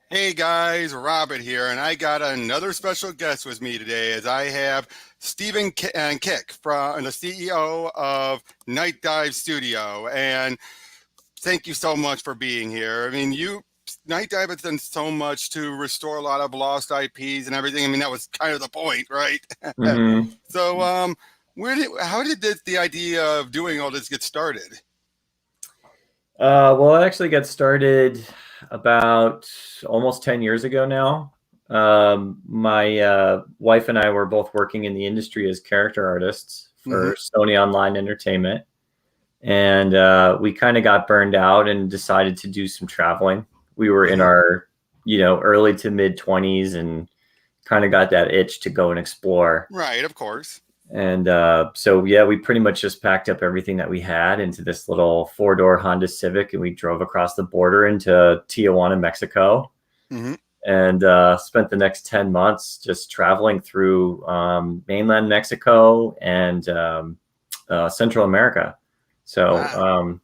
Hey guys, Robert here, and I got another special guest with me today as I have Stephen Kick, from the CEO of Nightdive Studio. And thank you so much for being here. I mean, Nightdive has done so much to restore a lot of lost IPs and everything. I mean, that was kind of the point, right? hmm So, how did the idea of doing all this get started? well, I actually got started about almost 10 years ago now. My wife and I were both working in the industry as character artists Hmm. for Sony Online Entertainment. And we kind of got burned out and decided to do some traveling. We were in Hmm. our, early to mid 20s and kind of got that itch to go and explore. Right, of course. And so, yeah, we pretty much just packed up everything that we had into this little four-door Honda Civic, and we drove across the border into Tijuana, Mexico, Hmm. and spent the next 10 months just traveling through mainland Mexico and Central America. So, Wow.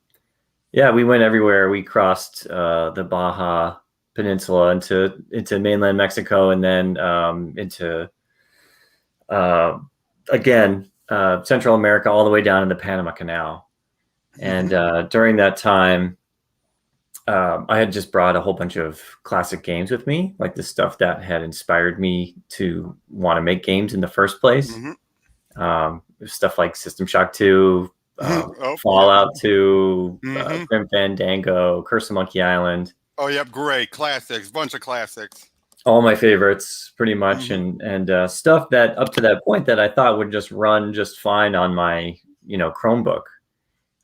yeah, we went everywhere. We crossed the Baja Peninsula into mainland Mexico, and then into uh, again, Central America, all the way down in the Panama Canal. And Hmm. during that time, I had just brought a whole bunch of classic games with me, like the stuff that had inspired me to want to make games in the first place. Hmm. Stuff like System Shock 2, Oh, yep. Fallout 2, Hmm. Grim Fandango, Curse of Monkey Island, Oh, yep. Great classics. Bunch of classics. all my favorites pretty much, Hmm. and stuff that up to that point that I thought would just run just fine on my Chromebook.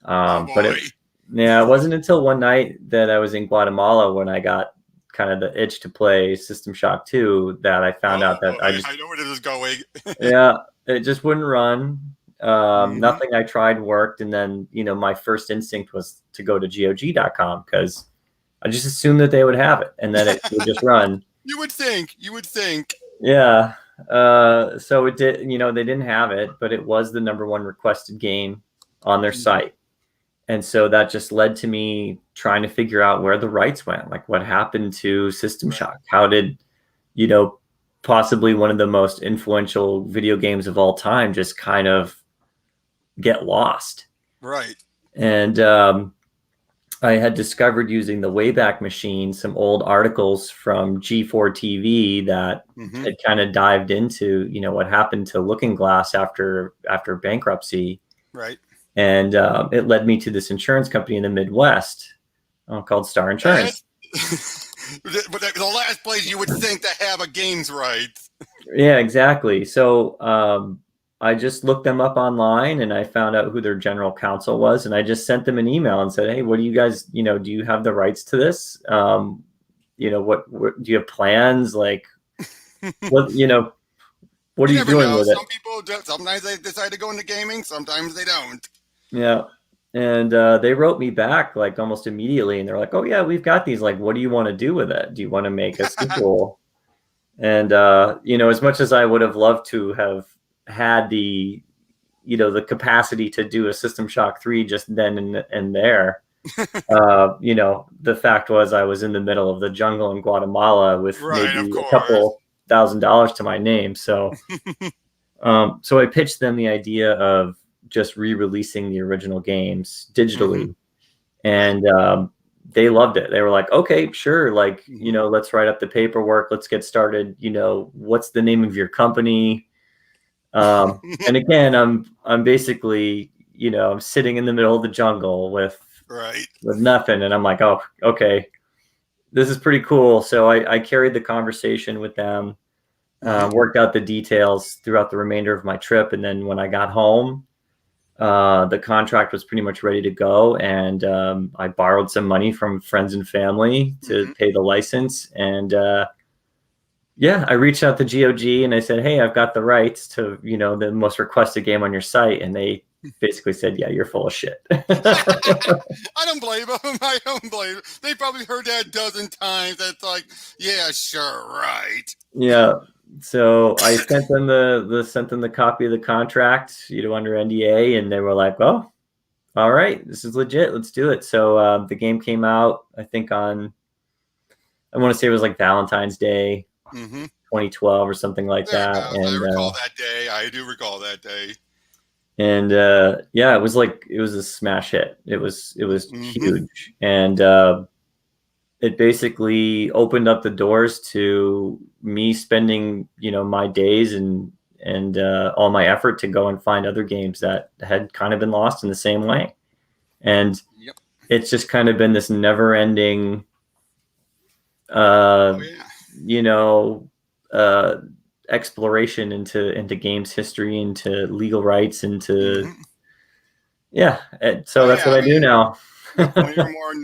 Oh But boy. it wasn't until one night that I was in Guatemala when I got kind of the itch to play System Shock 2 that I found Oh out that boy. I know where this is going. yeah, it just wouldn't run. Hmm. Nothing I tried worked. And then, my first instinct was to go to GOG.com because I just assumed that they would have it and that it would just run. You would think. You would think. Yeah. So it did, they didn't have it, but it was the number one requested game on their Hmm. site. And so that just led to me trying to figure out where the rights went. Like, what happened to System Right. Shock? How did, you know, possibly one of the most influential video games of all time just kind of get lost? Right. And I had discovered using the Wayback Machine some old articles from G4 TV that Hmm. had kind of dived into, what happened to Looking Glass after bankruptcy. Right. And it led me to this insurance company in the Midwest called Star That. Insurance. But the last place you would think to have a games right. Yeah, exactly. So I just looked them up online and I found out who their general counsel was. And I just sent them an email and said, hey, what do you guys, do you have the rights to this? What do you have plans? Like, what, what are You you never doing know. with it? Some people do, sometimes they decide to go into gaming. Sometimes they don't. Yeah. And they wrote me back like almost immediately. And they're like, oh, yeah, we've got these. Like, what do you want to do with it? Do you want to make a sequel? And as much as I would have loved to have had the capacity to do a System Shock 3 just then and there, the fact was I was in the middle of the jungle in Guatemala with Right. Of maybe a course. couple $1,000 to my name. So I pitched them the idea of just re-releasing the original games Hmm. digitally, Right. and they loved it. They were like, okay, sure, like, Hmm. let's write up the paperwork, let's get started. What's the name of your company? And again, I'm basically, I'm sitting in the middle of the jungle Right. with nothing, and I'm like, oh, okay, this is pretty cool. So I carried the conversation with them, Hmm. worked out the details throughout the remainder of my trip, and then when I got home, the contract was pretty much ready to go, and I borrowed some money from friends and family to Hmm. pay the license. And yeah, I reached out to GOG and I said, "Hey, I've got the rights to the most requested game on your site," and they basically said, "Yeah, you're full of shit." I don't blame them. I don't blame them. They probably heard that a dozen times. That's like, yeah, sure, right. Yeah. So I sent them the copy of the contract, under NDA, and they were like, "Well, all right, this is legit. Let's do it." So the game came out, I think, on I want to say it was like Valentine's Day, Mm-hmm. 2012 or something like that. Thereabouts. I recall that day. I do recall that day. And yeah, it was a smash hit. It was Mm-hmm. huge, and it basically opened up the doors to me spending my days and all my effort to go and find other games that had kind of been lost in the same way. And Yep. it's just kind of been this never ending Oh uh, yeah. you know, uh, exploration into games history, into legal rights, into Mm-hmm. yeah. So Oh that's yeah. what I I do mean, now. yep. One of your more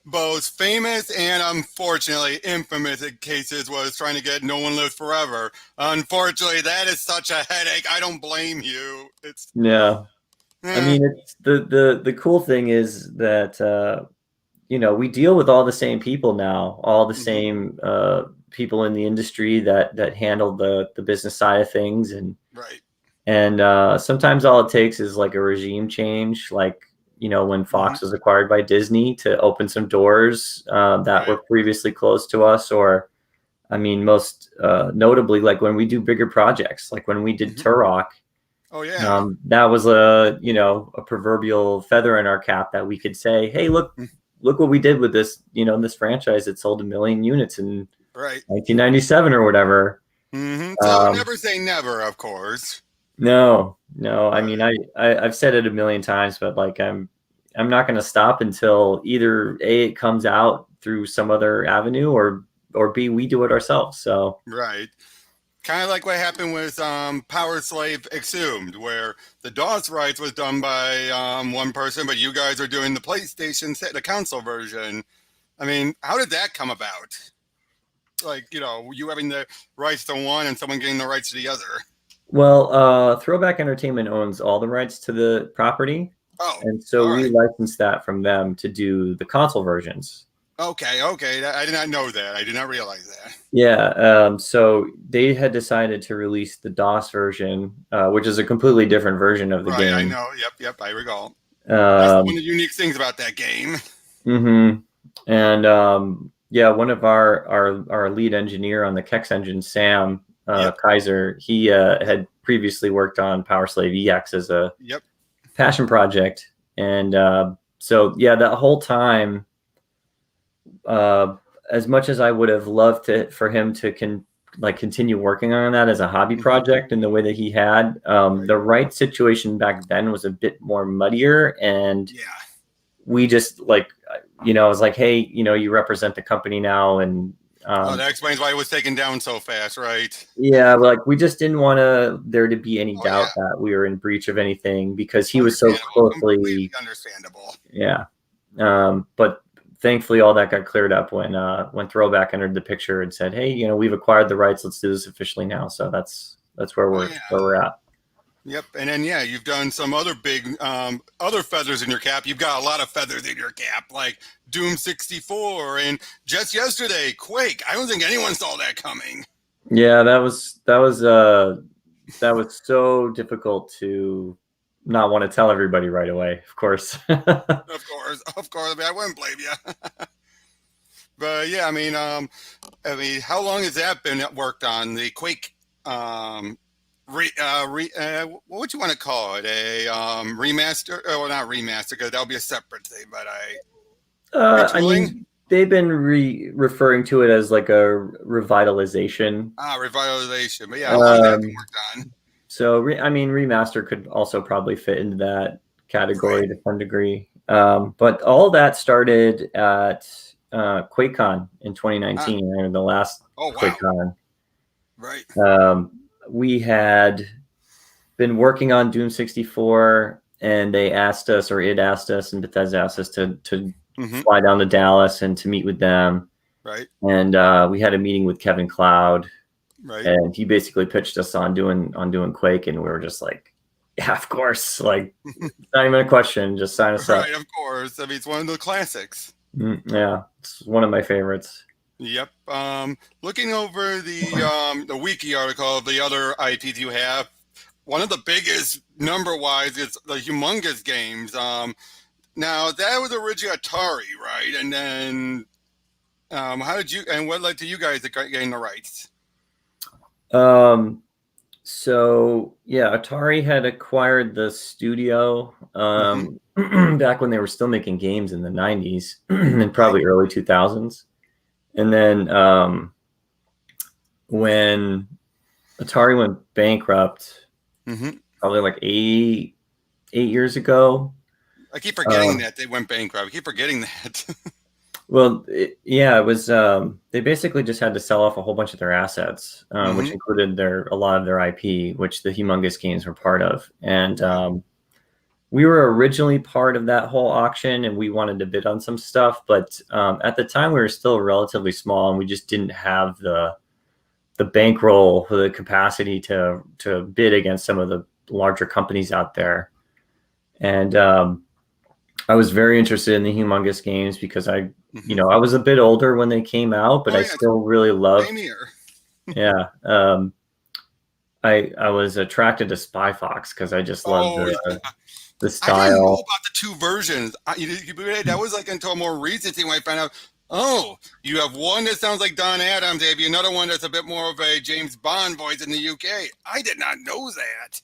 both famous and unfortunately infamous cases was trying to get No One Lives Forever. Unfortunately, that is such a headache. I don't blame you. It's Yeah. I eh, mean, it's the cool thing is that we deal with all the same people now, all the mm-hmm. same people in the industry that handle the business side of things, Right. and sometimes all it takes is like a regime change, like when Mm-hmm. Fox was acquired by Disney, to open some doors that Right. were previously closed to us, or I mean, most notably, like when we do bigger projects, like when we did Mm-hmm. Turok. Oh yeah. That was a proverbial feather in our cap that we could say, hey, look what we did with this franchise that sold 1 million units in Right. 1997 or whatever. Mm-hmm. So Um, never say never, of course. no, I mean, Right. I've said it 1 million times, but like I'm not going to stop until either A, it comes out through some other avenue, or B, we do it ourselves. So Right. Kind of like what happened with Power Slave Exhumed, where the DOS rights was done by one person, but you guys are doing the PlayStation set, the console version. I mean, how did that come about? Like, you having the rights to one and someone getting the rights to the other. well, Throwback Entertainment owns all the rights to the property, Oh, and so all we right. licensed that from them to do the console versions. Okay. I did not know that. I did not realize that. Yeah, so they had decided to release the DOS version, which is a completely different version of the Right, I game. know. Yep, I recall. That's one Um, of the unique things about that game. hmm And yeah, one of our lead engineer on the KEX engine, Sam Yep, Kaiser, he had previously worked on Power Slave EX as a yep. passion project, and so yeah, that whole time, uh, as much as I would have loved for him to continue working on that as a hobby Hmm. project in the way that he had, Right. the right situation back then was a bit more muddier, and Yeah. we just I was like, hey, you represent the company now, and Oh, that explains why it was taken down so fast, right? yeah, like we just didn't want there to be any Oh, yeah. doubt that we were in breach of anything because he was so Understandable. Completely closely, understandable. yeah. But thankfully, all that got cleared up when Throwback entered the picture and said, "Hey, we've acquired the rights. Let's do this officially now." So that's where Oh, we're yeah. at. Yep. And then, yeah, you've done some other big, other feathers in your cap. You've got a lot of feathers in your cap, like Doom 64 and just yesterday, Quake. I don't think anyone saw that coming. Yeah, that was so difficult to not want to tell everybody right away. Of course. Of course. Of course. I mean, I wouldn't blame you. But yeah, how long has that been worked on? The Quake, what would you want to call it? A remaster? Oh, well, not remaster, because that'll be a separate thing. But I retooling. mean, they've been referring to it as like a revitalization. Revitalization. But yeah, how long has that been Um, worked on? so, I mean, remaster could also probably fit into that Right. category to some degree. But all that started at QuakeCon in Ah, 2019, or the last oh wow. QuakeCon. Right. We had been working on Doom 64, and they asked us, or it asked us, and Bethesda asked us to Mm-hmm. fly down to Dallas and to meet with them. Right. And we had a meeting with Kevin Cloud, Right. and he basically pitched us on doing Quake, and we were just like, yeah, of course, like not even a question, just sign us up. Right. Of course. I mean, it's one of the classics. Yeah, it's one of my favorites. Yep. Looking over the wiki article of the other IPs you have, one of the biggest number wise is the Humongous Games. Now that was originally Atari, right? And then How did you, and what led to you guys to getting the rights? Um, so yeah, Atari had acquired the studio Hmm. back when they were still making games in the 90s and Right. probably early 2000s. And then when Atari went bankrupt, Hmm. probably like 8 years ago. I keep forgetting Uh, that they went bankrupt. I keep forgetting that. well, yeah, it was. They basically just had to sell off a whole bunch of their assets, which Hmm. included a lot of their IP, which the Humongous Games were part of. And Right. we were originally part of that whole auction, and we wanted to bid on some stuff. But at the time, we were still relatively small, and we just didn't have the bankroll, the capacity to bid against some of the larger companies out there. And I was very interested in the Humongous Games because Hmm. I was a bit older when they came out, but Oh I yeah, still really same loved. here. Yeah, I was attracted to Spy Fox because I just loved Oh, the I didn't know style. about the two versions. That was like until more recent thing when I found out. Oh, you have one that sounds like Don Adams. They have another one that's a bit more of a James Bond voice in the UK. I did not know that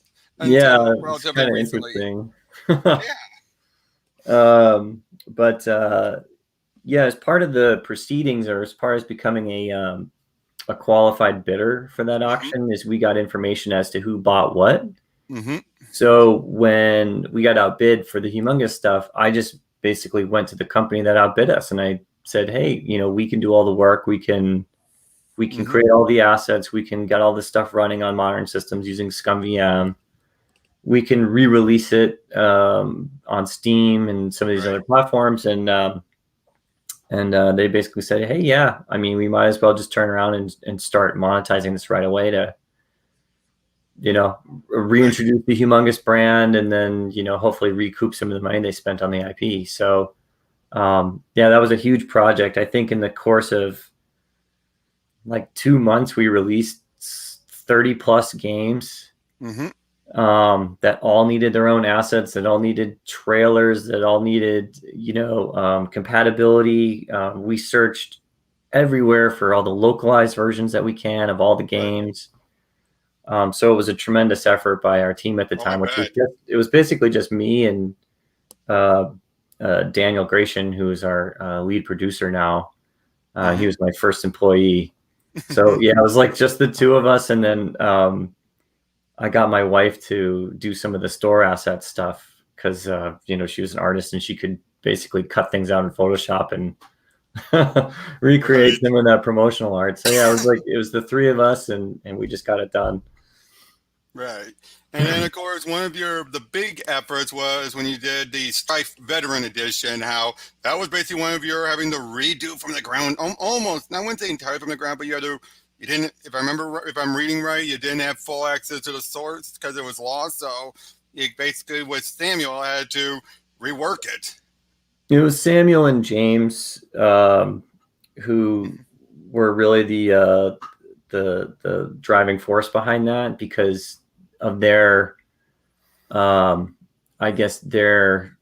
Yeah, until it's relatively kind of recently. interesting. Yeah. But yeah, as part of the proceedings, or as part as becoming a qualified bidder for that Hmm. auction, is we got information as to who bought what. Hmm. So when we got outbid for the Humongous stuff, I just basically went to the company that outbid us and I said, "Hey, we can do all the work. We can Hmm. create all the assets. We can get all this stuff running on modern systems using ScumVM. We can re-release it on Steam and some of these Right. other platforms." And they basically said, "Hey, yeah, I mean, we might as well just turn around and start monetizing this right away to you know, Right. reintroduce the Humongous brand and then, hopefully recoup some of the money they spent on the IP." So, yeah, that was a huge project. I think in the course of like 2 months, we released 30 plus games Hmm. that all needed their own assets, that all needed trailers, that all needed, compatibility. We searched everywhere for all the localized versions that we can of all the Right. games. So it was a tremendous effort by our team at the Oh, I time, which was bet. it was basically just me and uh, Daniel Gratian, who is our lead producer now. He Hmm. was my first employee. So yeah, it was like just the two of us, and then I got my wife to do some of the store asset stuff because she was an artist and she could basically cut things out in Photoshop and recreate Right. some of that promotional art. So yeah, it was the three of us, and we just got it done. Right. And then of course one of the big efforts was when you did the Strife Veteran Edition, how that was basically one of your having to redo from the ground, almost, I wouldn't say entirely from the ground, but you didn't, if I remember, if I'm reading right, you didn't have full access to the source because it was lost. So you basically with Samuel had to rework it. It was Samuel and James who Mhm. were really the driving force behind that because of their I guess their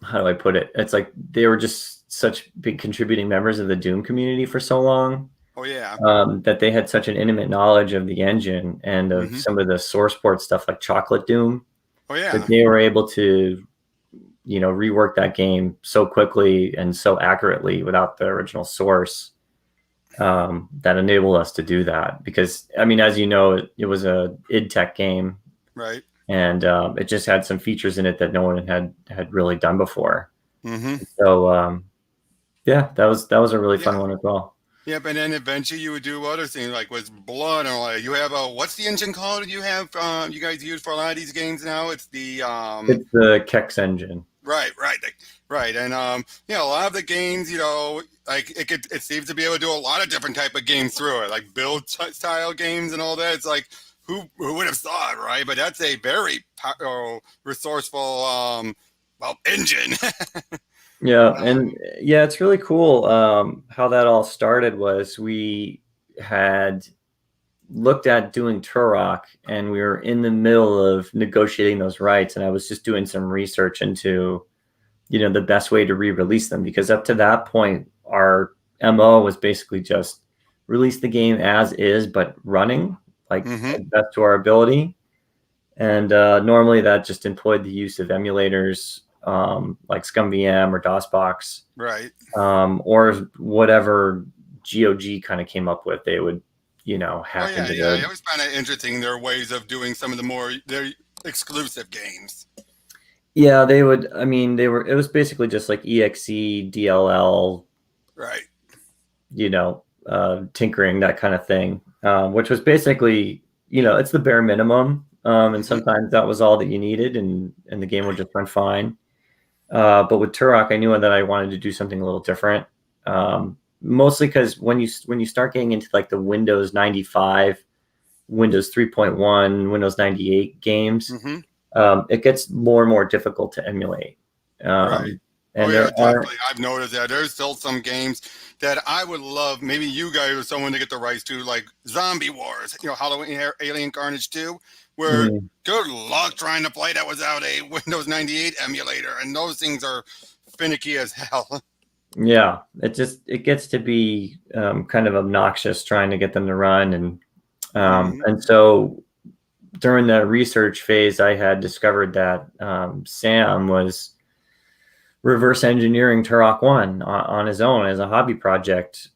how do I put it? It's like they were just such big contributing members of the Doom community for so long Oh yeah. that they had such an intimate knowledge of the engine and of Hmm. some of the source port stuff like Chocolate Doom Oh that yeah. they were able to rework that game so quickly and so accurately without the original source that enabled us to do that. Because I mean, as you know, it was a id Tech game, Right. and it just had some features in it that no one had really done before. Hmm. So yeah, that was a really fun Yeah. one as well. Yep, and then eventually you would do other things like with blood or like you have a what's the engine called you have you guys use for a lot of these games now? It's the It's the KEX engine. right, and a lot of the games, like it seems to be able to do a lot of different type of games through it, like style games and all that. It's like who would have thought, right? But that's a very resourceful engine. Yeah, and um, yeah, it's really cool. How that all started was we had looked at doing Turok, and we were in the middle of negotiating those rights, and I was just doing some research into the best way to re-release them because up to that point, our MO was basically just release the game as is, but running like best to our ability. And normally that just employed the use of emulators like ScumVM or DOSBox, Right. or whatever GOG kind of came up with. They would, hack into Yeah. their. I always find it interesting their ways of doing some of their exclusive games. Yeah, they would. I mean, it was basically just like EXE, DLL, Right. Tinkering, that kind of thing, which was basically, it's the bare minimum. And sometimes that was all that you needed, and the game would just run fine. But with Turok, I knew that I wanted to do something a little different. Mostly because when you start getting into like the Windows 95, Windows 3.1, Windows 98 games, it gets more and more difficult to emulate. Right. And Yeah, there are. definitely. I've noticed that there's still some games that I would love. Maybe you guys or someone to get the rights to, like Zombie Wars, Halloween Alien Carnage 2, where good luck trying to play that without a Windows 98 emulator, and those things are finicky as hell. Yeah, it gets to be kind of obnoxious trying to get them to run, and so during the research phase, I had discovered that Sam was reverse engineering Turok 1 on his own as a hobby project,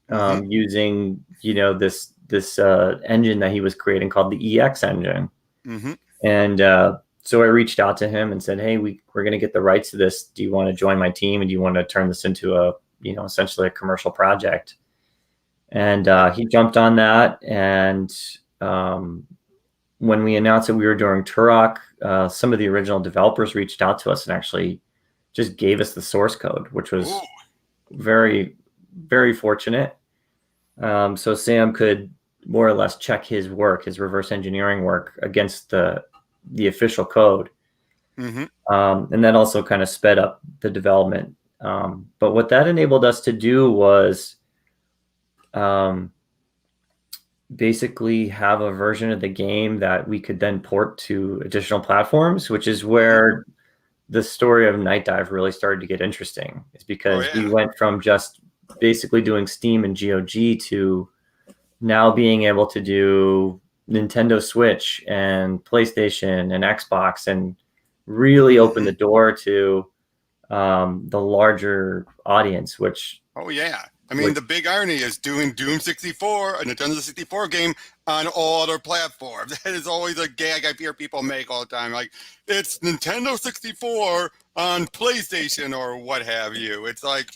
using this engine that he was creating called the EX Engine. And so I reached out to him and said, "Hey, we're going to get the rights to this. Do you want to join my team, and do you want to turn this into a essentially a commercial project?" And he jumped on that. And when we announced that we were doing Turok, some of the original developers reached out to us and actually just gave us the source code, which was very, very fortunate. So Sam could more or less check his reverse engineering work against the official code. And that also kind of sped up the development. But what that enabled us to do was basically have a version of the game that we could then port to additional platforms, which is where the story of Nightdive really started to get interesting. It's because we went from just basically doing Steam and GOG to now being able to do Nintendo Switch and PlayStation and Xbox, and really open the door to the larger audience, which I mean, the big irony is doing Doom 64, a Nintendo 64 game, on all other platforms. That is always a gag I hear people make all the time. Like, it's Nintendo 64 on PlayStation or what have you. It's like...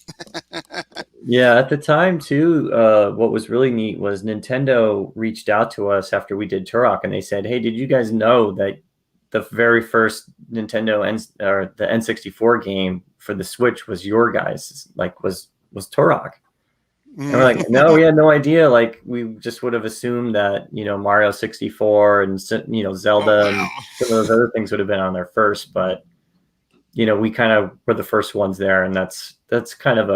Yeah, at the time, too, what was really neat was Nintendo reached out to us after we did Turok, and they said, "Hey, did you guys know that the very first Nintendo or the N64 game for the Switch was your guys, like was Turok?" And we're like, "No, we had no idea. Like, we just would have assumed that, Mario 64 and, Zelda and some of those other things would have been on there first. But, we kind of were the first ones there. And that's kind of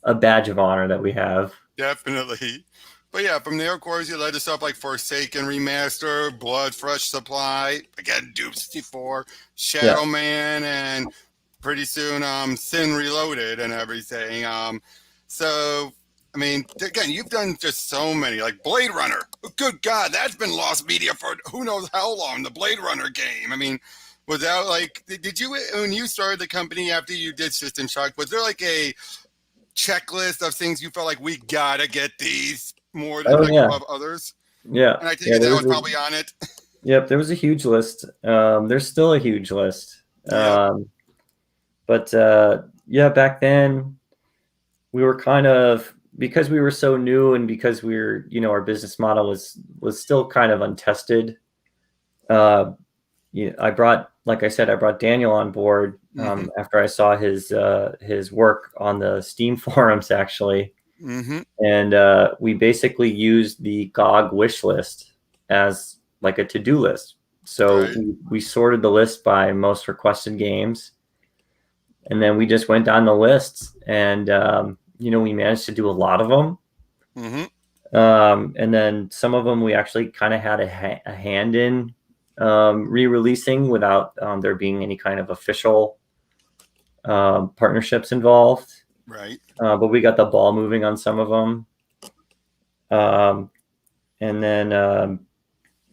a badge of honor that we have." Definitely. But yeah, from there, of course, you led to stuff like Forsaken Remaster, Blood Fresh Supply, again, Doom 64, Shadow Man, and pretty soon Sin Reloaded and everything. So, I mean, again, you've done just so many, like Blade Runner. Good God, that's been lost media for who knows how long, the Blade Runner game. I mean, without like, did you, when you started the company after you did System Shock, was there like a checklist of things you felt like we gotta get these more than above others? Yeah. And I think that was probably on it. Yep, there was a huge list. There's still a huge list. But back then we were kind of, because we were so new and because we were, our business model was still kind of untested. I brought Daniel on board after I saw his work on the Steam forums, actually. And we basically used the GOG wish list as like a to-do list. So we sorted the list by most requested games, and then we just went down the list, and we managed to do a lot of them. And then some of them we actually kind of had a hand in re-releasing without there being any kind of official partnerships involved. Right. But we got the ball moving on some of them. And then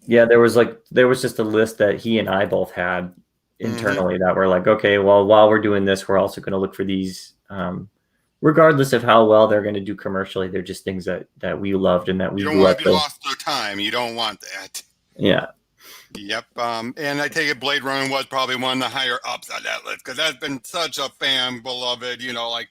yeah, there was just a list that he and I both had internally that were like, okay, well, while we're doing this, we're also going to look for these, regardless of how well they're going to do commercially. They're just things that we loved and that we You don't want loved. to be lost to time. You don't want that. Yeah. Yep. And I take it Blade Runner was probably one of the higher ups on that list because that's been such a fan beloved, like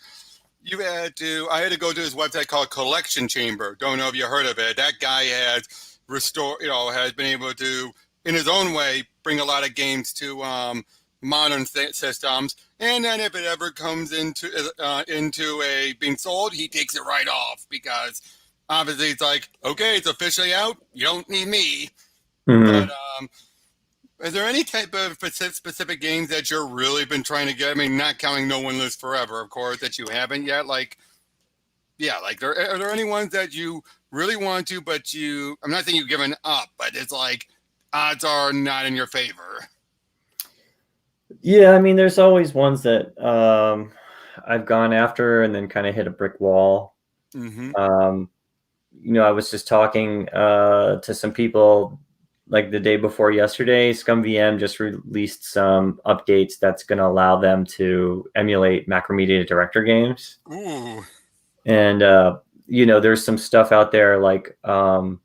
I had to go to his website called Collection Chamber. Don't know if you heard of it. That guy has has been able to, in his own way, bring a lot of games to modern systems. And then if it ever comes into a being sold, he takes it right off because obviously it's like, okay, it's officially out. You don't need me. Mm-hmm. But is there any type of specific games that you're really been trying to get? I mean, not counting No One Lives Forever, of course, that you haven't yet. Like, yeah, like are there any ones that you really want to, but I'm not saying you've given up, but it's like odds are not in your favor. Yeah, I mean, there's always ones that I've gone after and then kind of hit a brick wall. Mm-hmm. I was just talking to some people like the day before yesterday. ScumVM just released some updates that's going to allow them to emulate Macromedia Director games. Ooh. And there's some stuff out there like the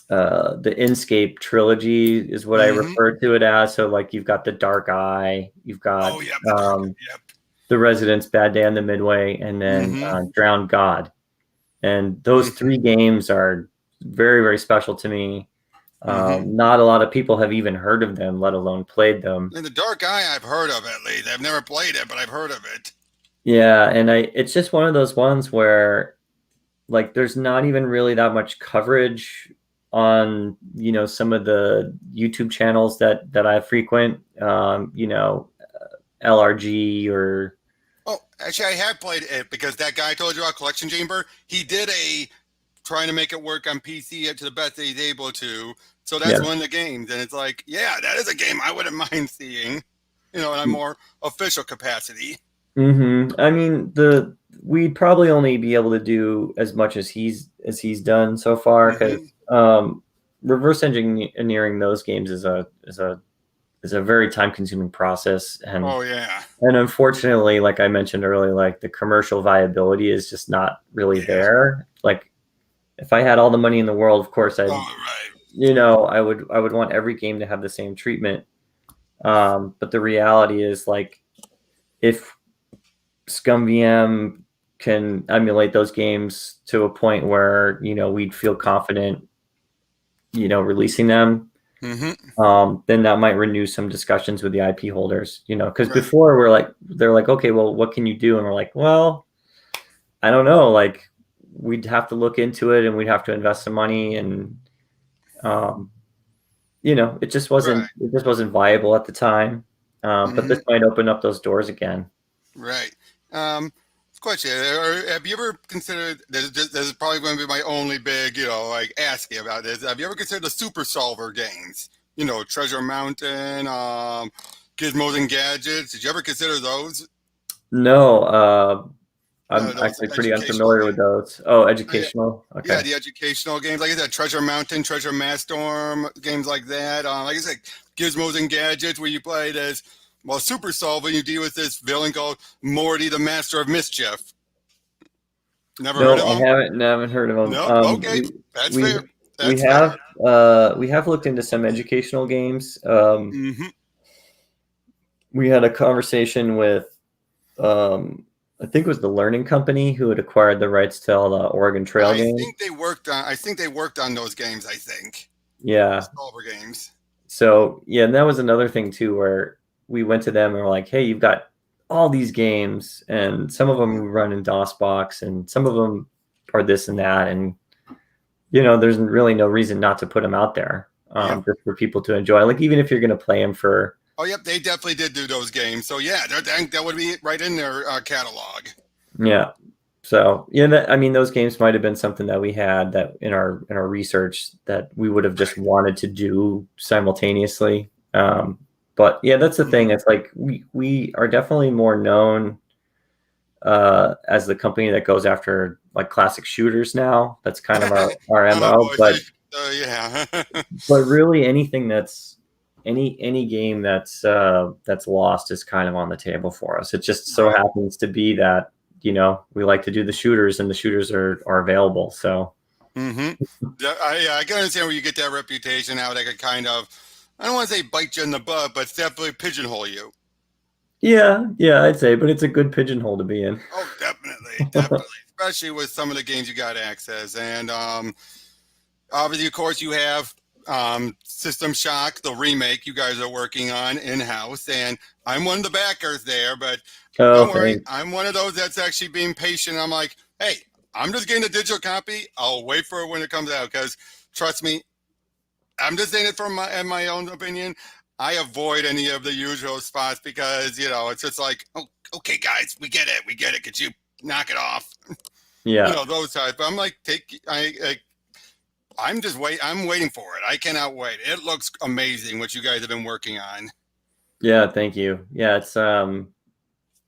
Inscape trilogy is what I refer to it as. So like you've got the Dark Eye, you've got the Residents, Bad Day on the Midway, and then Drowned God. And those three games are very, very special to me. Not a lot of people have even heard of them, let alone played them. And the Dark Eye, I've heard of at least. I've never played it, but I've heard of it. Yeah, and it's just one of those ones where, like, there's not even really that much coverage on, some of the YouTube channels that I frequent, LRG or... Oh, actually, I have played it because that guy I told you about, Collection Chamber, he did trying to make it work on PC to the best that he's able to. So that's one of the games. And it's like, yeah, that is a game I wouldn't mind seeing, in a more official capacity. Mm-hmm. I mean, we'd probably only be able to do as much as he's done so far because reverse engineering those games is a very time consuming process. And and unfortunately, like I mentioned earlier, like the commercial viability is just not really there. Like if I had all the money in the world, of course I would want every game to have the same treatment. But the reality is, like, if ScumVM can emulate those games to a point where we'd feel confident releasing them, then that might renew some discussions with the IP holders, because before they're like, okay, well, what can you do? And we're like, well, I don't know, like we'd have to look into it and we'd have to invest some money, and it just wasn't viable at the time. But this might open up those doors again. Right. Question: have you ever considered? This is probably going to be my only big, ask you about this. Have you ever considered the Super Solver games? Treasure Mountain, Gizmos and Gadgets. Did you ever consider those? No. I'm actually pretty unfamiliar with those. Oh, educational. Okay. Yeah, the educational games. Like I said, Treasure Mountain, Treasure Mastorm, games like that. Like I said, Gizmos and Gadgets, where you play as, well, Super Solver, you deal with this villain called Morty, the Master of Mischief. Never heard of him? I haven't heard of him. No, okay, that's fair. We have looked into some educational games. We had a conversation with, I think it was the Learning Company who had acquired the rights to all the Oregon Trail games. I think they worked on those games. I think. Yeah. Solver games. So yeah, and that was another thing too, where we went to them and we're like, hey, you've got all these games, and some of them run in DOSBox, and some of them are this and that, and there's really no reason not to put them out there, just for people to enjoy. Like even if you're going to play them for. Oh, yep, they definitely did do those games. So yeah, that would be right in their catalog. Yeah. So those games might have been something that we had that in our research that we would have just wanted to do simultaneously. But yeah, that's the thing. It's like we are definitely more known as the company that goes after like classic shooters now. That's kind of our Oh MO. boy, yeah. But really anything that's any game that's lost is kind of on the table for us. It just so Right. happens to be that, we like to do the shooters and the shooters are available. So I can understand where you get that reputation, how they could kind of, I don't want to say bite you in the butt, but definitely pigeonhole you. yeah, I'd say, but it's a good pigeonhole to be in. Oh, definitely, especially with some of the games you got access, and obviously, of course, you have System Shock, the remake you guys are working on in house, and I'm one of the backers there. But Oh, don't worry, thanks. I'm one of those that's actually being patient. I'm like, hey, I'm just getting a digital copy. I'll wait for it when it comes out because trust me, I'm just saying it from my own opinion. I avoid any of the usual spots because it's just like, oh, okay, guys, we get it. Could you knock it off? Yeah. Those types. But I'm like, I'm waiting for it. I cannot wait. It looks amazing what you guys have been working on. Yeah, thank you. Yeah, it's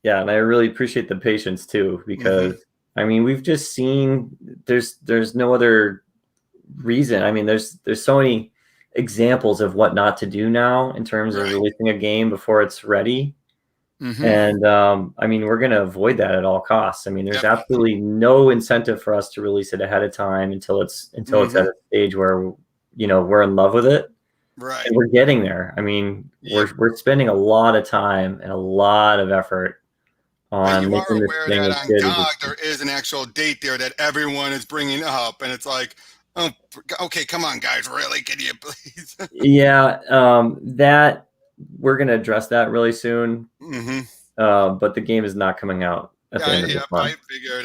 yeah, and I really appreciate the patience too, because I mean, we've just seen there's no other reason. I mean, there's so many examples of what not to do now in terms of Right. releasing a game before it's ready. Mm-hmm. And I mean, we're going to avoid that at all costs. I mean, there's Definitely. absolutely no incentive for us to release it ahead of time until it's at a stage where we're in love with it. Right. And we're getting there. I mean, we're spending a lot of time and a lot of effort on You are making this aware thing that as on good as GOG there is an actual date there that everyone is bringing up, and it's like, oh, okay, come on, guys, really? Can you please? Yeah, that we're going to address that really soon. But the game is not coming out at the end of this month. I figured.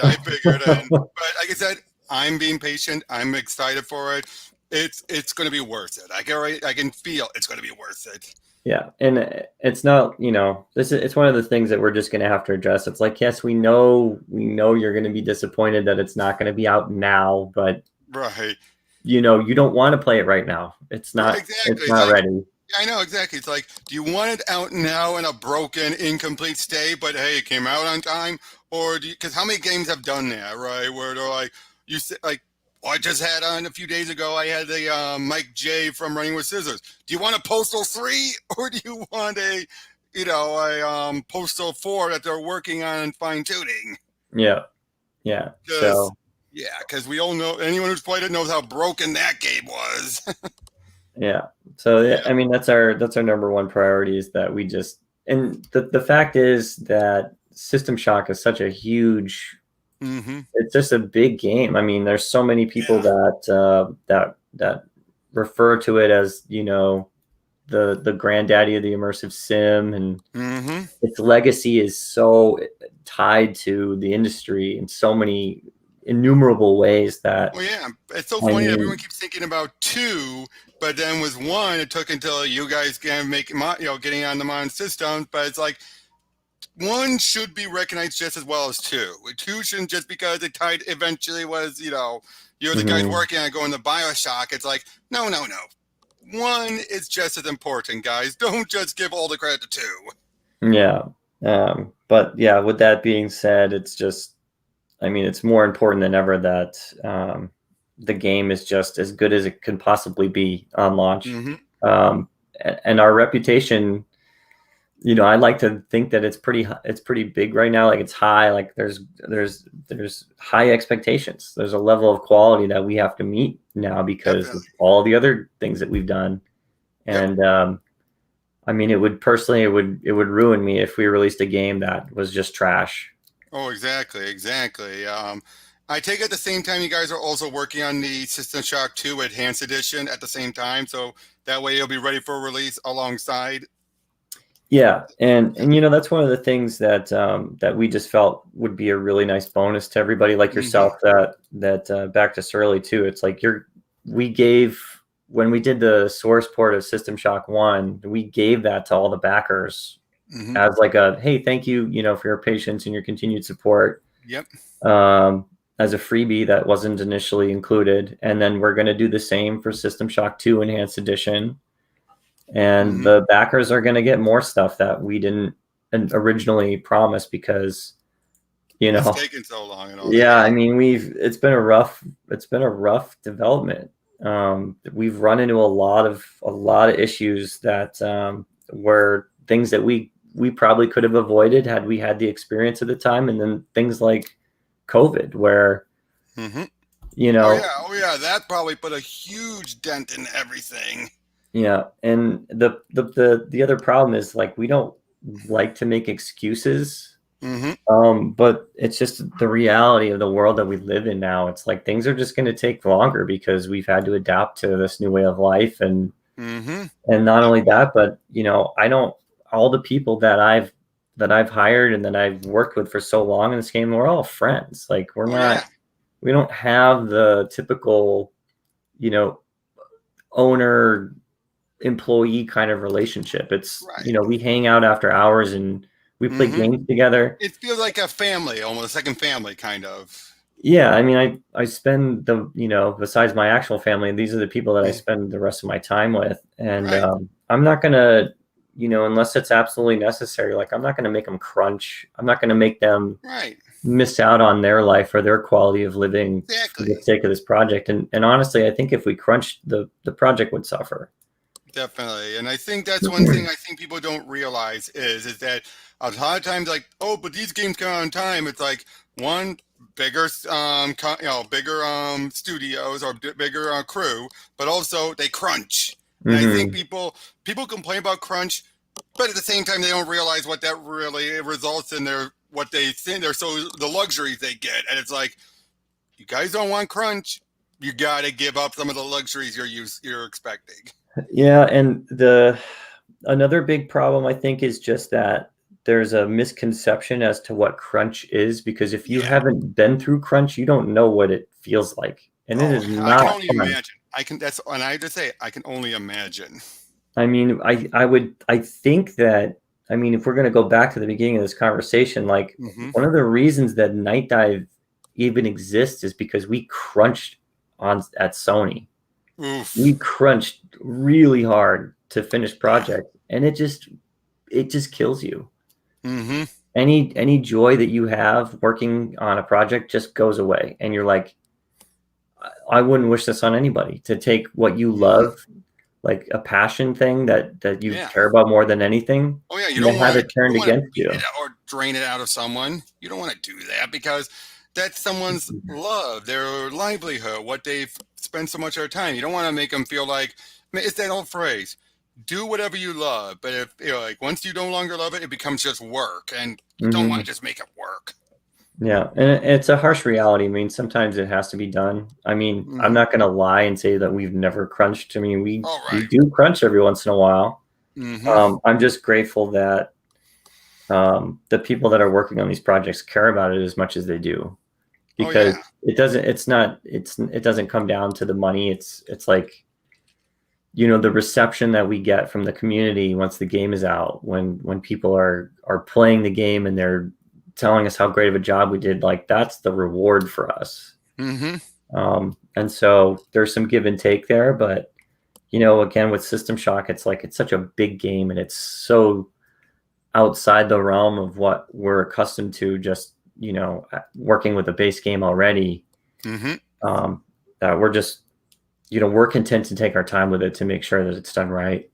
But like I said, I'm being patient. I'm excited for it. It's going to be worth it. I can feel it's going to be worth it. Yeah, and it's not, it's one of the things that we're just going to have to address. It's like, yes, we know you're going to be disappointed that it's not going to be out now, but right, you don't want to play it right now. It's not It's not ready. I know exactly. It's like, do you want it out now in a broken, incomplete state, but hey, it came out on time, or because how many games have done that, right? Where they're like, I just had on a few days ago. I had the Mike J from Running with Scissors. Do you want a Postal 3 or do you want a Postal 4 that they're working on fine tuning? Yeah. So yeah, because we all know, anyone who's played it knows how broken that game was. yeah. So yeah, I mean, that's our number one priority is that we just, and the fact is that System Shock is such a huge. It's just a big game. I mean, there's so many people that refer to it as the granddaddy of the immersive sim, and its legacy is so tied to the industry in so many innumerable ways that. Well, yeah, it's so funny. Everyone keeps thinking about 2, but then with 1, it took until you guys can make getting on the modern systems. But it's like 1 should be recognized just as well as 2. 2 shouldn't just because it tied eventually was you're the guys working on going to BioShock. It's like no. 1 is just as important, guys. Don't just give all the credit to 2. Yeah, but yeah. With that being said, it's just. I mean, it's more important than ever that the game is just as good as it can possibly be on launch. And our reputation, I like to think that it's pretty big right now. Like it's high. Like there's high expectations. There's a level of quality that we have to meet now because of all the other things that we've done. And I mean, it would ruin me if we released a game that was just trash. Oh, exactly. I take at the same time you guys are also working on the System Shock 2 Enhanced Edition at the same time, so that way it'll be ready for release alongside. Yeah, and that's one of the things that that we just felt would be a really nice bonus to everybody like yourself that backed us early too. It's like we gave when we did the source port of System Shock 1, we gave that to all the backers. As like a hey, thank you, for your patience and your continued support. Yep. As a freebie that wasn't initially included, and then we're going to do the same for System Shock 2 Enhanced Edition, and the backers are going to get more stuff that we didn't originally promise because you It's know. taken so long and all that. Yeah, Yeah. I mean, it's been a rough development. We've run into a lot of issues that were things that we probably could have avoided had we had the experience at the time, and then things like COVID, where Mm-hmm. you Oh know, yeah. Oh yeah. That probably put a huge dent in everything. yeah, and the other problem is like we don't like to make excuses. Mm-hmm. But it's just the reality of the world that we live in now. It's like things are just going to take longer because we've had to adapt to this new way of life, Mm-hmm. and not only Definitely. that, but I don't all the people that I've hired and that I've worked with for so long in this game, we're all friends. Like Oh yeah. we don't have the typical, you know, owner employee kind of relationship. It's, Right. we hang out after hours and we play Mm-hmm. games together. It feels like a family, almost a second family, kind of. Yeah, I mean, I spend besides my actual family, these are the people that I Mm. spend the rest of my time with, and Right. I'm not gonna, unless it's absolutely necessary, like I'm not gonna make them crunch. I'm not gonna make them Right. miss out on their life or their quality of living for the Exactly. sake of this project. And honestly, I think if we crunched, the project would suffer. Definitely. And I think that's one thing I think people don't realize is that a lot of times, like, oh, but these games come out on time. It's like one bigger, bigger studios or bigger crew, but also they crunch. And I think Hmm. people complain about crunch, but at the same time, they don't realize what that really results in their what they think they're so the luxuries they get. And it's like, you guys don't want crunch. You got to give up some of the luxuries you're expecting. Yeah, and the another big problem I think is just that there's a misconception as to what crunch is, because if you Yeah. haven't been through crunch, you don't know what it feels like. And it Oh, is I can not only fun. imagine. I can. That's and I have to say, I can only imagine. I mean, I think that, I mean, if we're going to go back to the beginning of this conversation, like Hmm. one of the reasons that Nightdive even exists is because we crunched on at Sony. We Oof. crunched really hard to finish Yeah. project, and it just kills you. Hmm. Any joy that you have working on a project just goes away, and you're like, I wouldn't wish this on anybody, to take what you Hmm. love, like a passion thing that you Yeah. care about more than anything, Oh yeah. You and don't to want have to. it You turned don't want to against beat it you. out or drain it out of someone. You don't want to do that because that's someone's love, their livelihood, what they've spent so much of their time. You don't want to make them feel like. I mean, it's that old phrase: "Do whatever you love." But if like once you no longer love it, it becomes just work, and you don't want Hmm. to just make it work. Yeah, and it's a harsh reality. I mean, sometimes it has to be done. I mean, I'm Hmm. not going to lie and say that we've never crunched. I mean, we All we right. do crunch every once in a while. Hmm. I'm just grateful that the people that are working on these projects care about it as much as they do, Oh because yeah. it doesn't come down to the money. It's like, the reception that we get from the community once the game is out, when people are playing the game and they're telling us how great of a job we did, like that's the reward for us. Hmm. And so there's some give and take there, but again, with System Shock, it's like it's such a big game and it's so outside the realm of what we're accustomed to, just working with a base game already, Hmm. um, that we're content to take our time with it to make sure that it's done right.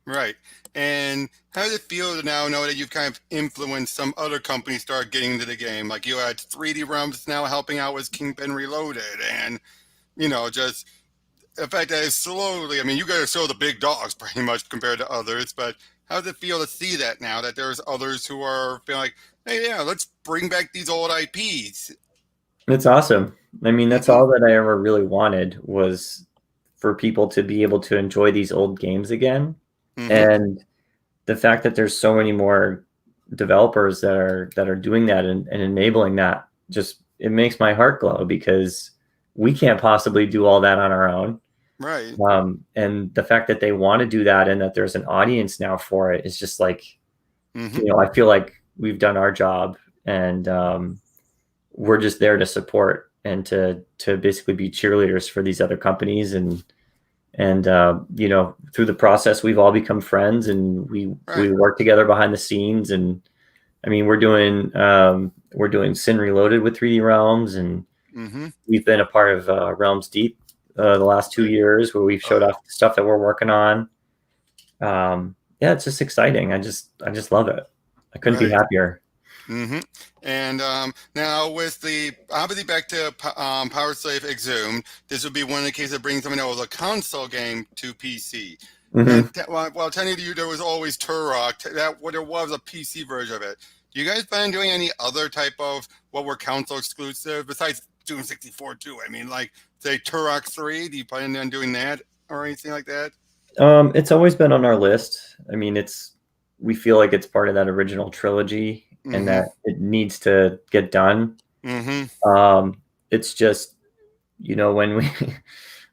Right. And how does it feel to now know that you've kind of influenced some other companies start getting into the game? Like you had 3D Realms now helping out with Kingpin Reloaded, and just the fact that it's slowly. I mean, you guys are still the big dogs pretty much compared to others, but how does it feel to see that now that there's others who are feeling like, hey, yeah, let's bring back these old IPs? It's awesome. I mean, that's Hmm. all that I ever really wanted, was for people to be able to enjoy these old games again. Hmm. And the fact that there's so many more developers that are doing that and enabling that, just it makes my heart glow, because we can't possibly do all that on our own. Right. And the fact that they want to do that and that there's an audience now for it is just like, Hmm. I feel like we've done our job, and we're just there to support and to basically be cheerleaders for these other companies. And through the process, we've all become friends, and we Right. work together behind the scenes. And I mean, we're doing we're doing Sin Reloaded with 3D Realms, and we've been a part of Realms Deep the last 2 years, where we've showed off stuff that we're working on. Yeah, it's just exciting. I just love it. I couldn't be happier. And now with the obviously back to Power Slave Exhumed, this would be one of the cases of bringing something that was a console game to PC. And while telling you there was always Turok, that there was a PC version of it. Do you guys plan on doing any other type of what were console exclusive besides Doom 64 too? I mean, like say Turok 3. Do you plan on doing that or anything like that? It's always been on our list. I mean, we feel like it's part of that original trilogy, and that it needs to get done. It's just, when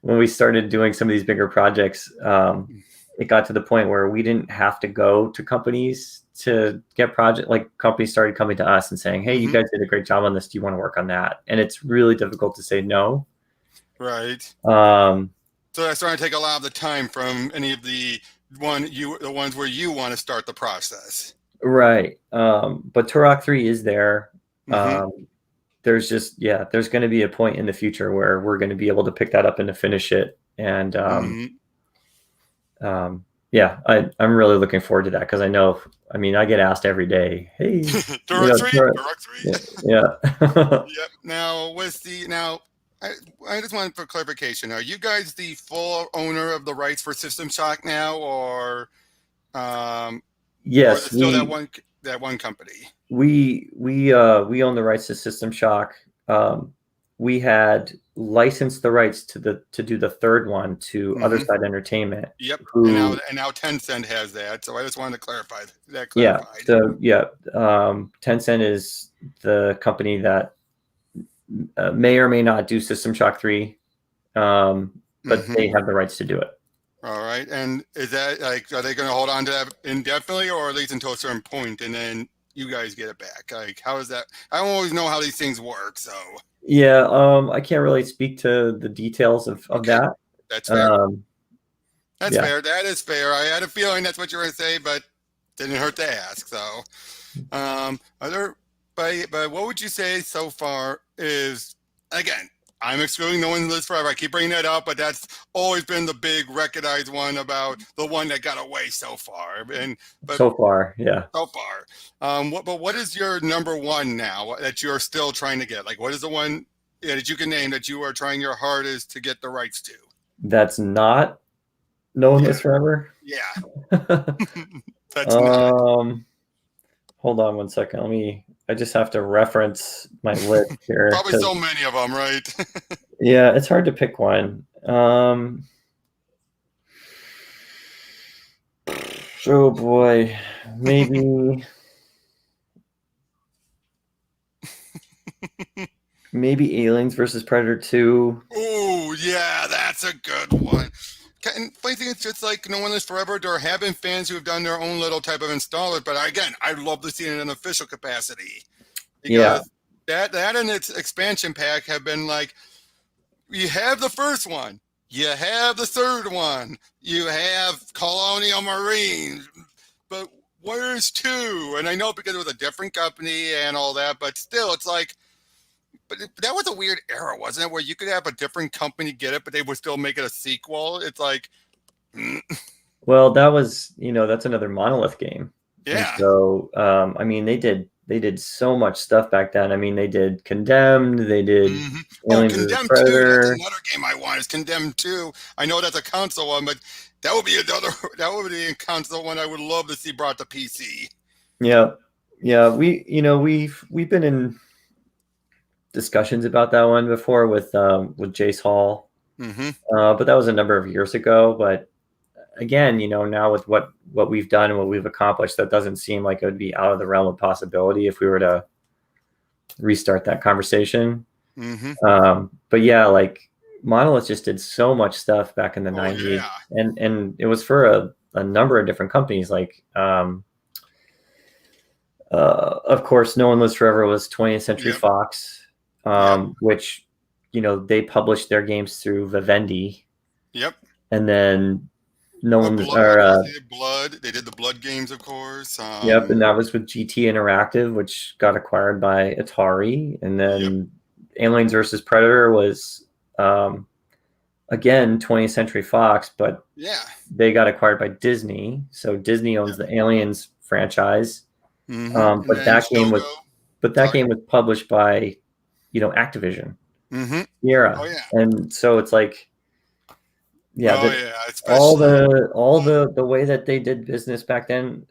we started doing some of these bigger projects, it got to the point where we didn't have to go to companies to get companies started coming to us and saying, hey, you guys did a great job on this. Do you want to work on that? And it's really difficult to say no. Right. So that's starting to take a lot of the time from any of the ones where you want to start the process. Right. But Turok 3 is there. There's going to be a point in the future where we're going to be able to pick that up and to finish it. And yeah, I'm really looking forward to that, because I get asked every day, hey, Turok 3. Yeah. Yep. Now I just wanted for clarification. Are you guys the full owner of the rights for System Shock now, or yes, or is it still that one company? We own the rights to System Shock. We had licensed the rights to do the third one to Other Side Entertainment. Yep. And now Tencent has that. So I just wanted to clarify that. Clarified. Yeah. So Tencent is the company that may or may not do System Shock 3, but they have the rights to do it. All right. And is that are they going to hold on to that indefinitely, or at least until a certain point, and then you guys get it back? Like, how is that? I don't always know how these things work. So yeah, I can't really speak to the details of that. That's fair. That's fair. That is fair. I had a feeling that's what you were going to say, but didn't hurt to ask. So, but what would you say so far is, again, I'm excluding No One's Lives Forever. I keep bringing that up, but that's always been the big recognized one about the one that got away so far. So far. But what is your number one now that you're still trying to get? Like, what is the one that you can name that you are trying your hardest to get the rights to? That's not No One Lives Forever? Yeah. That's not. Hold on one second. I just have to reference my list here. Probably so many of them, right? Yeah, it's hard to pick one. Oh boy, maybe Aliens versus Predator 2. Oh yeah, that's a good one. And funny thing, it's just like No One Lives Forever. There have been fans who have done their own little type of installer, but again, I'd love to see it in an official capacity. Because that and its expansion pack have been like, you have the first one, you have the third one, you have Colonial Marines, but where's 2? And I know because it was a different company and all that, but still, it's like, but that was a weird era, wasn't it? Where you could have a different company get it, but they would still make it a sequel. It's like, well, that was, that's another Monolith game. Yeah. And so, they did so much stuff back then. I mean, they did Condemned. They did Aliens vs. Predator. 2. That's another game I want. Is Condemned 2. I know that's a console one, but that would be a console one I would love to see brought to PC. Yeah. We've been in discussions about that one before with Jace Hall. But that was a number of years ago. But again, now with what we've done and what we've accomplished, that doesn't seem like it would be out of the realm of possibility if we were to restart that conversation. But yeah, like Monolith just did so much stuff back in the 90s. And it was for a number of different companies. Like of course, No One Lives Forever was 20th Century Fox. Which, they published their games through Vivendi. Yep. And then No Or one, Blood, or they did Blood. They did the Blood games, of course. yep, and that was with GT Interactive, which got acquired by Atari, and Yep. then Aliens versus Predator was um, again 20th Century Fox, but Yeah. they got acquired by Disney. So Disney owns Yep. the Aliens franchise. And But then that game was Shogo. Sorry. published by, Activision, Mm-hmm. Oh Sierra. yeah. And so it's like, yeah, Oh that yeah. Especially. all the way that they did business back then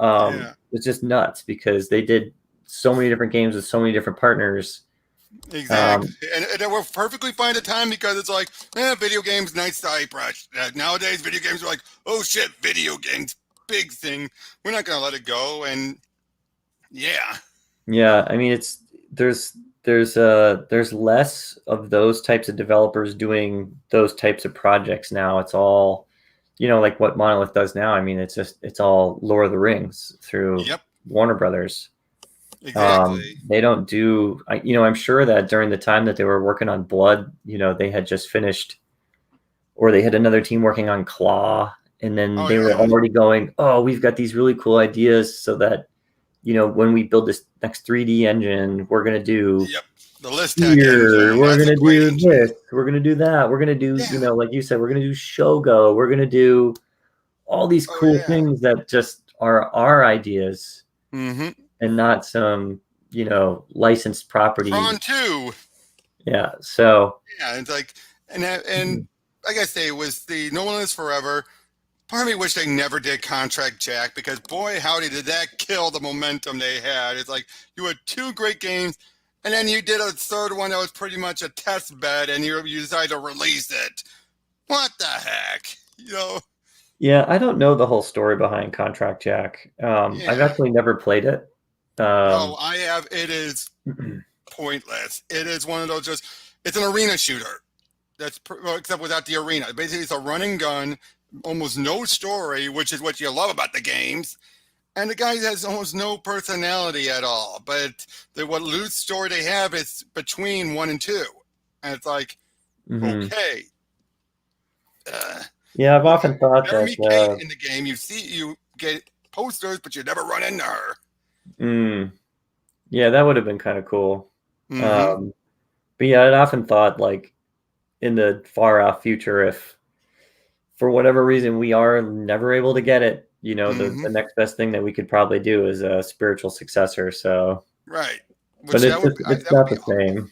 Yeah. was just nuts because they did so many different games with so many different partners. Exactly. And they were perfectly fine at the time because it's like, video games, nice side brush. Nowadays, video games are like, oh shit, video games, big thing. We're not gonna let it go. And yeah. Yeah, I mean there's less of those types of developers doing those types of projects now. It's all, like what Monolith does now. I mean, it's all Lord of the Rings through Yep. Warner Brothers. Exactly. They don't do, I'm sure that during the time that they were working on Blood, they had just finished, or they had another team working on Claw, and then Oh they were yeah. already going, oh, we've got these really cool ideas so that, when we build this next 3D engine, we're going to do Yep. The List Tech here, engine. we're That's going a to great do engine. this, we're going to do that, we're going to do, Yeah. like you said, we're going to do Shogo, we're going to do all these Oh cool yeah. things that just are our ideas Mm-hmm. and not some, licensed property. Tron 2. Yeah. So, Yeah. It's like, and like I say, it was the No One Lives Forever. Part of me wish they never did Contract Jack because boy, howdy, did that kill the momentum they had. It's like you had two great games, and then you did a third one that was pretty much a test bed, and you decided to release it. What the heck? yeah, I don't know the whole story behind Contract Jack. I've Yeah. actually never played it. Oh, Um, I have. It is pointless. It is one of those just. It's an arena shooter. Well, except without the arena. Basically, it's a run and gun, almost no story, which is what you love about the games. And the guy has almost no personality at all. But what loose story they have is between 1 and 2. And it's like, mhm. okay. Uh, Yeah, I've often thought never that. meet Kate in the game. You get posters, but you never run into her. Mm, yeah, that would have been kind of cool. Mm-hmm. Um, but yeah, I'd often thought, like, in the far off future, if for whatever reason we are never able to get it, Mm-hmm. the next best thing that we could probably do is a spiritual successor. So, Right. but Which it's that would not be the same.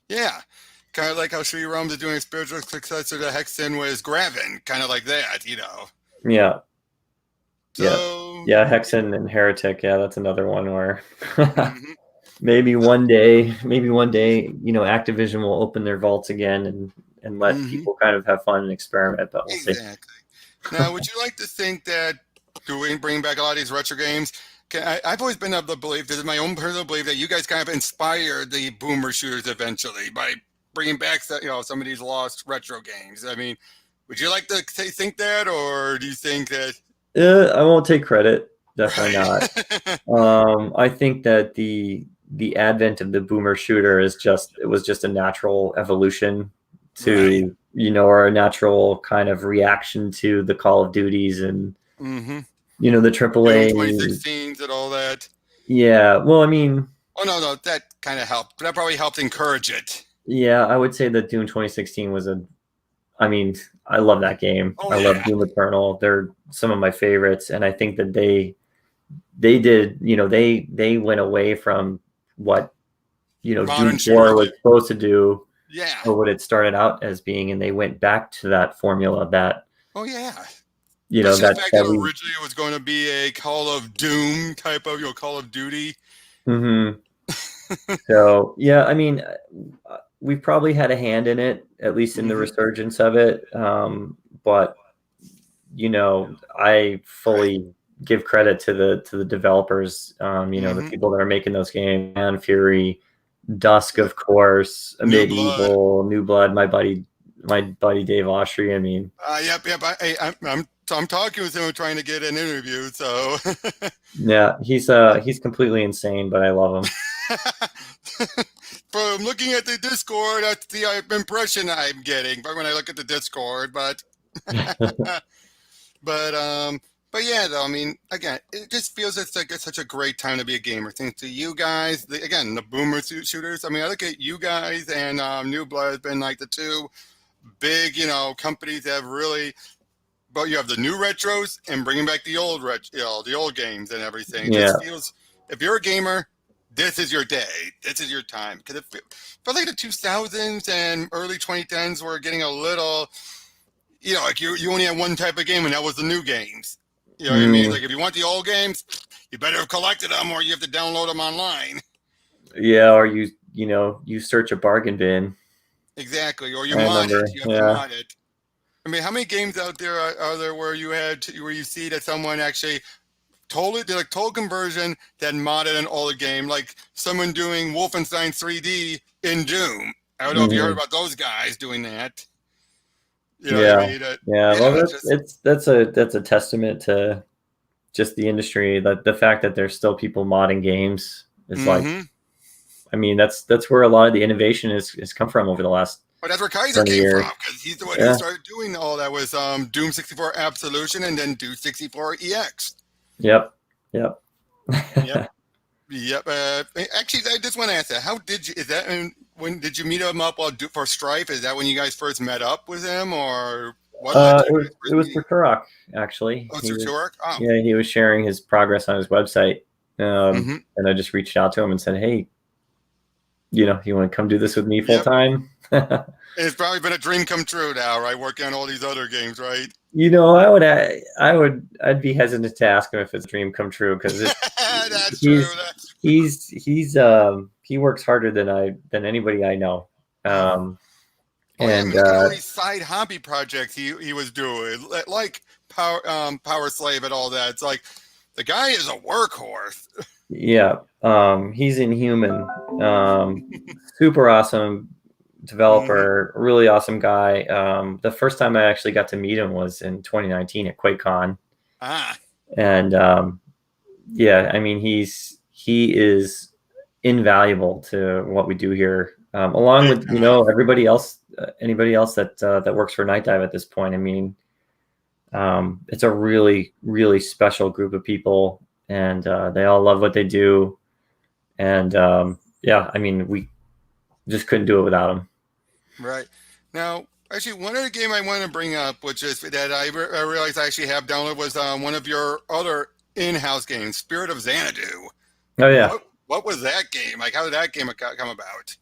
yeah. Kind of like how Sri Rams is doing a spiritual successor to Hexen with Graven, kind of like that. Yeah, yeah, So, yeah. Hexen and Heretic. Yeah, that's another one where mm-hmm. maybe one day, Activision will open their vaults again and let Mm-hmm. people kind of have fun and experiment. But we'll see. Exactly. Now, would you like to think that bringing back a lot of these retro games? I've always been of the belief, this is my own personal belief, that you guys kind of inspired the boomer shooters eventually by bringing back some of these lost retro games. I mean, would you like to think that, or do you think that I won't take credit. Definitely not. right? I think that the advent of the boomer shooter it was just a natural evolution Right. to, or a natural kind of reaction to the Call of Duties and, Mm-hmm. the Doom AAA. 2016s and all that. Yeah. Well, I mean, Oh no, that kind of helped. That probably helped encourage it. yeah, I would say that Doom 2016 I mean, I love that game. Oh I love yeah. Doom Eternal. They're some of my favorites. And I think that they did, they went away from what, Modern Doom shooters 4 was do. supposed to do, Yeah. or what it started out as being, and they went back to that formula that, Oh yeah. Especially the fact that that we. originally it was going to be a Call of Doom type of Call of Duty. Mhm. So yeah, I mean, we probably had a hand in it, at least in the Mm-hmm. resurgence of it. But I Right. fully give credit to the developers. The Mm-hmm. people that are making those games, Man Fury, Dusk, Yep. of course, New Blood. Medieval, New Blood, my buddy Dave Austri. I mean, Yep. I'm talking with him, trying to get an interview. So. yeah, he's completely insane, but I love him. From looking at the Discord, that's the impression I'm getting. But when I look at the Discord, but But yeah, though, I mean, again, it just feels it's like it's such a great time to be a gamer. Thanks to you guys, again, the boomer shooters. I mean, I look at you guys and New Blood has been like the two big, companies that have really. But you have the new retros and bringing back the old the old games and everything. It Yeah. just feels, if you're a gamer, this is your day. This is your time. Because it feels like the 2000s and early 2010s were getting a little, like you only had one type of game, and that was the new games. You know what I mean? Mm, Like if you want the old games, you better have collected them, or you have to download them online. yeah, or you search a bargain bin. Exactly, or you I mod it. remember. You have to Yeah. mod it. I mean, how many games out there are there where where you see that someone actually did a total conversion that modded an older game, like someone doing Wolfenstein 3D in Doom. I don't know if you heard Hmm. about those guys doing that. You know what I Yeah. mean? Yeah. Well, Yeah, it's just. that's a testament to just the industry, that the fact that there's still people modding games is like, Mm-hmm. I mean, that's where a lot of the innovation is come from over the last But that's where Kaiser 20 came from, years. because he's the one who Yeah. started doing all that was Doom 64 Absolution and then Doom 64 EX. Yep. Yep. Yep. Yep. Actually, I just want to ask that. How did you? Is that when did you meet him up for Strife? Is that when you guys first met up with him, or what led to It you was guys it first was meeting? for Turok, actually. Oh, He through was Turok. Oh. Yeah, he was sharing his progress on his website. Mm-hmm. And I just reached out to him and said, "Hey, you want to come do this with me full Yep. time?" It's probably been a dream come true now, right? Working on all these other games, right? I'd be hesitant to ask him if it's a dream come true, because That's true. he's he works harder than anybody I know. Oh. Um, Oh yeah, I and mean, look at all these side hobby projects he was doing, like Power Slave and all that. It's like the guy is a workhorse. Yeah, he's inhuman. Super awesome Mm-hmm. developer, really awesome guy. The first time I actually got to meet him was in 2019 at QuakeCon, Ah. and yeah, I mean he is invaluable to what we do here, along Big with time. everybody else, anybody else that works for Nightdive at this point. I mean, it's a really really special group of people, and they all love what they do, and yeah, I mean we just couldn't do it without them. Right. Now, actually, one other game I want to bring up, which is that I realized I actually have downloaded, was one of your other in-house games, Spirit of Xanadu. Oh yeah. What was that game? Like, how did that game come about?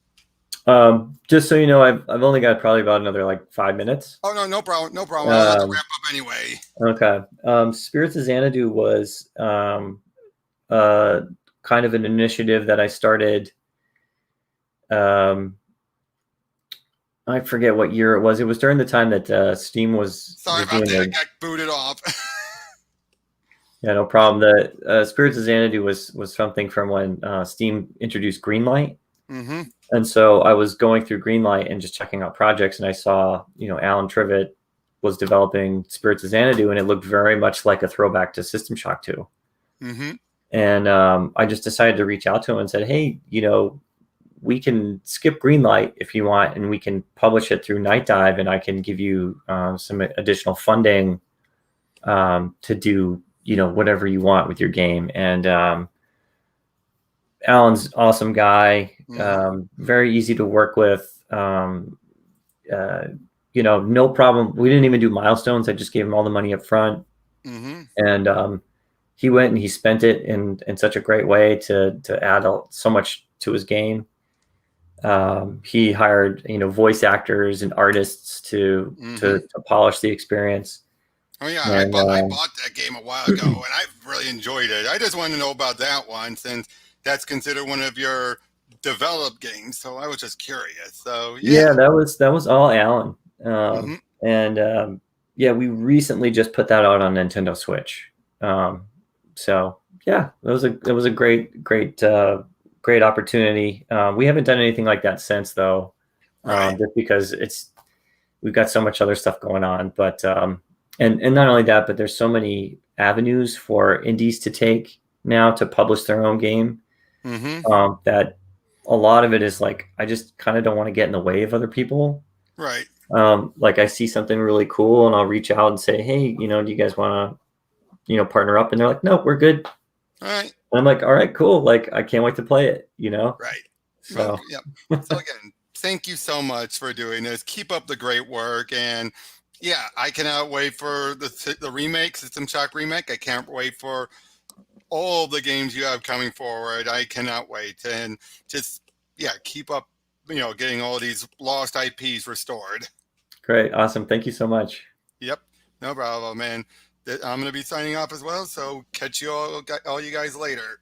Just so you know, I've only got probably about another like 5 minutes. Oh no, no problem, no problem. I'll have to Um, wrap up anyway. okay. Spirits of Xanadu was uh, kind of an initiative that I started. Um, I forget what year it was. It was during the time that Steam Sorry was about doing that. I the. got booted off. Yeah, no problem. The Spirits of Xanadu was something from when Steam introduced Greenlight. Mm-hmm. And so I was going through Greenlight and just checking out projects, and I saw, Alan Trivet was developing Spirits of Xanadu, and it looked very much like a throwback to System Shock 2. Mm-hmm. And I just decided to reach out to him and said, hey, we can skip Greenlight if you want, and we can publish it through Nightdive, and I can give you some additional funding to do, whatever you want with your game. And Alan's awesome guy, Mm-hmm. very easy to work with. Uh, no problem. We didn't even do milestones. I just gave him all the money up front, Mm-hmm. and he went and he spent it in such a great way to add so much to his game. He hired voice actors and artists to Mm-hmm. to, to polish the experience, Oh yeah, and I bought that game a while ago, and I've really enjoyed it. I just wanted to know about that one, since that's considered one of your developed games. So I was just curious. So yeah. yeah, that was all Alan. Mm-hmm. And yeah, we recently just put that out on Nintendo Switch. So yeah, it was a great opportunity. We haven't done anything like that since, though, Right. just because we've got so much other stuff going on. But and not only that, but there's so many avenues for indies to take now to publish their own game, Mm-hmm. that a lot of it is like, I just kind of don't want to get in the way of other people. Right. Like I see something really cool and I'll reach out and say, hey, do you guys want to, partner up? And they're like, no, we're good. All right. And I'm like, all right, cool. Like, I can't wait to play it, Right. Well, So, yeah. So again, thank you so much for doing this. Keep up the great work. And yeah, I cannot wait for the remake, System Shock remake. I can't wait for all the games you have coming forward. I cannot wait. And just, yeah, keep up, getting all these lost IPs restored. great. Awesome. Thank you so much. Yep. No problem, man. I'm going to be signing off as well. So catch you all you guys later.